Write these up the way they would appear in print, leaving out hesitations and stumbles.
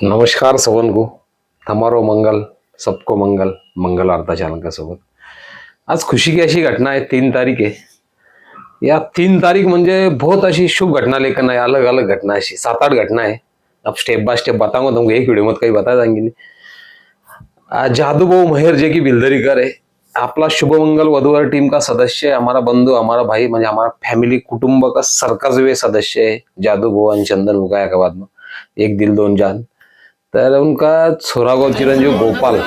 नमस्कार सवन को हमारो मंगल सबको मंगल मंगल वार्ता चैनल का सोबत। आज खुशी की अशी घटना आहे, 3 तारीख आहे। या 3 तारीख म्हणजे बहुत अशी शुभ घटना लेकिन है, अलग अलग घटना अशी 7-8 घटना है। अब स्टेप बाय स्टेप बताऊंगा तुमको, एक वीडियो मत कहीं बता जाएंगे नहीं। जादू भाऊ महेर जे की बिल्दरीकर है, आपला शुभमंगल वधूवर टीम का सदस्य है, हमारा बंधु हमारा भाई म्हणजे हमारा फैमिली कुटुंब का सरकसवे सदस्य है जादू भाऊ और चंदन भुकाया के बाद में एक दिल दोन जान। तर उनका छोरा को चिरंजीव गोपाल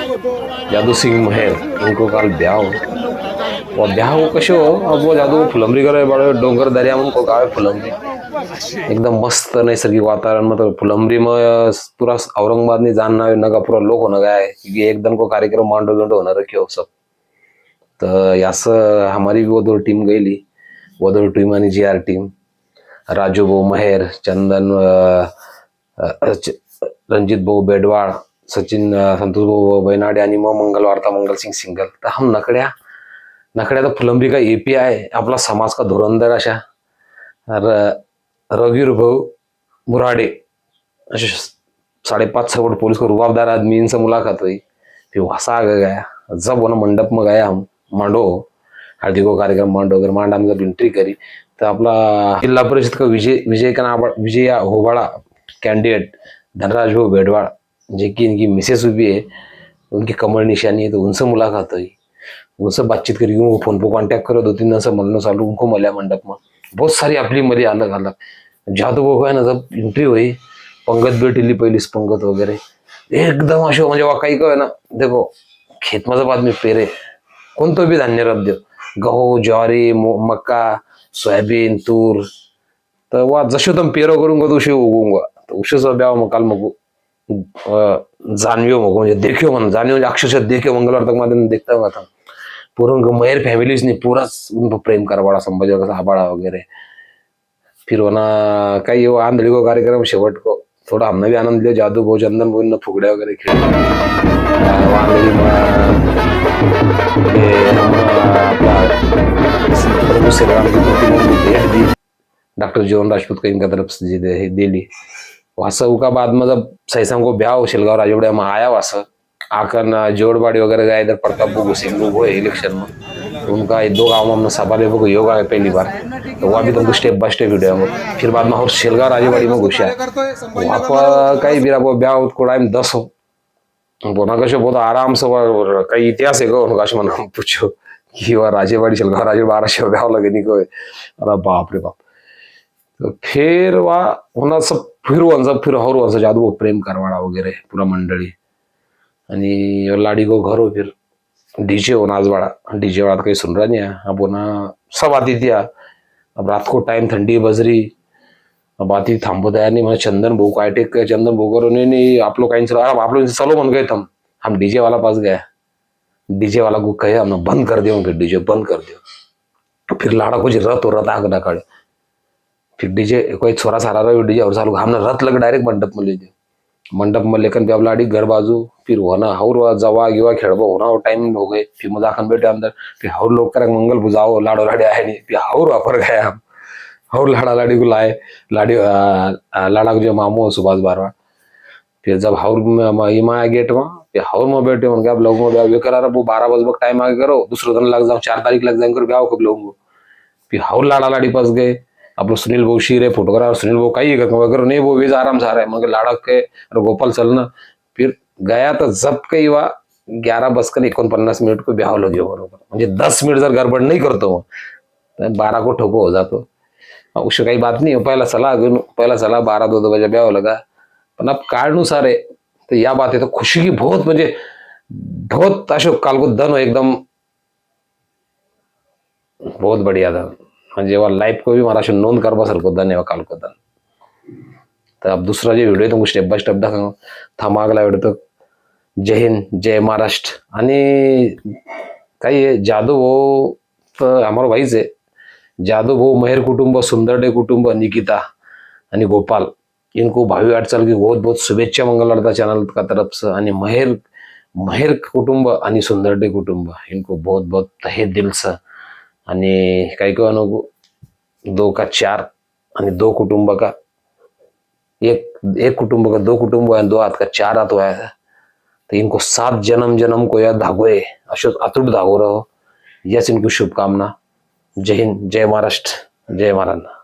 जादू सिंह महेर उनको कल ब्याह हो। और ब्याह हो कशो हो, अब वो जादू फुलमरी करे बड़े डोंगर दरिया में उनको गावे फुलमरी एकदम मस्त नैसर्गिक वातावरण में। तो फुलमरी में पूरा औरंगाबाद नहीं जानना है नगा पूरा लोक होना गया है, क्योंकि एक दिन को कार्यक्रम मांडो जोंडो होना रखियो सब। तो यास हमारी भी वो दो टीम गई, वो दो टीम आणि जी आर टीम, राजू भाऊ महेर, चंदन रंजित भाऊ बेडवाळ, सचिन संतोष भाऊ बैनाडे आणि मग मंगल वार्ता मंगल सिंग सिंगल। तर हम नकड्या तो फुलंबरी का एपीआय आपला समाज का धुरंधर अशा रघुवीर भाऊ मुराडे असे 5.5 फुट पुलिस को रुबाबदार आदमी इनसे मुलाकात हुई। फिर वहां आ गया, जब वो मंडप में गया हम मांडो हल्दी को कार्यक्रम मांडो अगर मांडा में जब एंट्री करी तो अपना जिला परिषद का विजय का नाम विजया होबाड़ा कैंडिडेट धनराज भाऊ बेडवाड़ जे की इनकी मिसेस भी है, उनकी कमर निशानी है। तो उनसे मुलाकात हुई, उनसे बातचीत करी, उनको फोन पर कांटेक्ट करो, 2-3 दिन से मिलना चालू, उनको मिला मंडप में बहुत सारी अपनी मरी अलग अलग। जादू भाऊ है ना, जब एंट्री हुई पंगत भेटली पहिलीच पंगत वगैरे एकदम अशो म्हणजे काही आहे ना, देखो खेत माझं बाद मी पेरे कोणतं बी धान्य रब देव गहू ज्वारी मक्का सोयाबीन तूर तर वा जशो तुम पेरो करूंगा तो उशी उगूंगा। तो उशीचा ब्याव मग काल मग जाणव्यो मग म्हणजे देखियो मन जाणव्यो म्हणजे अक्षरशः देखियो मंगलवार तक माझं देखता हुआ था पूरा महेर फैमिलीज ने पूरा उनको प्रेम करा बड़ा संभाजी का साबाड़ा वगैरह। फिर वना कई वो आंधळी को कार्यक्रम शेवट को थोड़ा हमने भी आनंद लिया, जादू भाऊ चंदन भाऊ ने फुगड़े वगैरह खेले आंधळी प्रभु श्री राम की भेंट दी, डॉक्टर जीवन राजपूत का इनका तरफ से दिली। वासव का बाद में जब सैसम को ब्याह शिलगांव राजवाड़े में आया वासव आकर जोड़बाड़ी वगैरह गया इधर प्रताप बुगु सिंह लोग हुए इलेक्शन में, तो उनका 2 गाँव में हमने सभा लेवो को योगा है पहली बार। तो वहाँ भी तुमको स्टेप बाय स्टेप वीडियो में फिर बाद में और शिलगांव राजवाड़ी में घुसा वहाँ पर कई बिरा वो ब्याह को टाइम 10 हो बोना कशो बहुत आराम से कई इतिहास है उनका मन पूछो कि वह राजेवाड़ी शिलगांव राजवाड़ी 1200 ब्याह लगे नहीं कोई। अरे बाप रे बाप। तो फिर वह होना सब फिर और वंश जादू वो प्रेम करवाड़ा वगैरह पूरा मंडली आणि लाड़ी को घर हो। फिर डीजे हो नाच वाला, डीजे वाला तो कहीं सुन रहा नहीं है। अब ना सब आती थी। अब रात को टाइम ठंडी बजरी अब आती थांबो तयार नहीं, मैं चंदन भाऊ का टेक चंदन भाऊ करो नहीं आप लोग कहीं चलो आप लोग चलो मन गए हम डीजे वाला पास गए, डीजे वाला को कहे हमने बंद कर दिया, फिर डीजे बंद कर दिया। फिर लाड़ा कुछ रथ हो रहा था खड़े, फिर डीजे कोई छोरा सारा रहा डीजे और चालू हमने रथ लग डायरेक्ट मंडप में ले दिया। मंडप में लेकर भी अब लाड़ी घर बाजू फिर होना हर जवा गिवा खेड़बो होना और टाइम हो गए। फिर मजाखन बैठे अंदर फिर हर लोग कर मंगल बुझाओ लाड़ो लाड़ी आए नहीं, फिर हर वापर गए हम और लाड़ा लाड़ी को लाए लाड़ी लाड़ा को जो मामू सुभाष बारवा। फिर जब हाउर इमा गेट में फिर हाउर में बैठे उनके अब लोगों में ब्याह करा वो 12 बजे टाइम आगे करो, दूसरे दिन लग जाओ 4 तारीख लग जाएंगे ब्याह कब लोगों को। फिर हाउर लाड़ा लाड़ी पास गए, अब सुनील भाऊ शीर है फोटोग्राफर सुनील भाऊ कहीं अगर नहीं वो भी आराम से आ रहा है मगर लाड़ा के और गोपाल चलना। फिर गया तो जब कई हुआ 11:49 को ब्याह लगे बरोबर, म्हणजे 10 मिनट जर गड़बड़ नहीं करतो तो 12 को ठोको हो जातो। उससे काही बात नहीं, पहला चला 12-2 बजे ब्याह लगा। पण अब काळनुसार है तो या बात है तो खुशी की बहुत म्हणजे बहुत अशोक काल को धन एकदम बहुत बढ़िया था म्हणजे लाइफ को भी मारा नोंद करवा सारखं धन्यवाद काल को धन। तर अब दूसरा जो व्हिडिओ तुमको स्टेप बाय स्टेप दाखव थांबा अगला व्हिडिओ तक। जय हिंद जय महाराष्ट्र। आणि काही आहे जादू भाऊ तर हमारा भाईच है, जादू भाऊ महेर कुटुंब सुंदरडे कुटुंब निकिता आणि गोपाल इनको भावी वाटचाल की बहुत बहुत शुभेच्छा मंगल वार्ता चैनल का तरफ से। आणि महेर कुटुंब आणि सुंदरडे कुटुंब इनको बहुत बहुत तहे दिल से आणि काही नको 2 का 4 आणि 2 कुटुंब का एक कुटुंब का 2 कुटुंब है, 2 हाथ का 4 हाथ हुआ है, तो इनको 7 जन्म जन्म को यह धागोए अशोक अतुट धागो रहो, यस इनको शुभकामना। जय हिंद, जय महाराष्ट्र, जय महाराणा।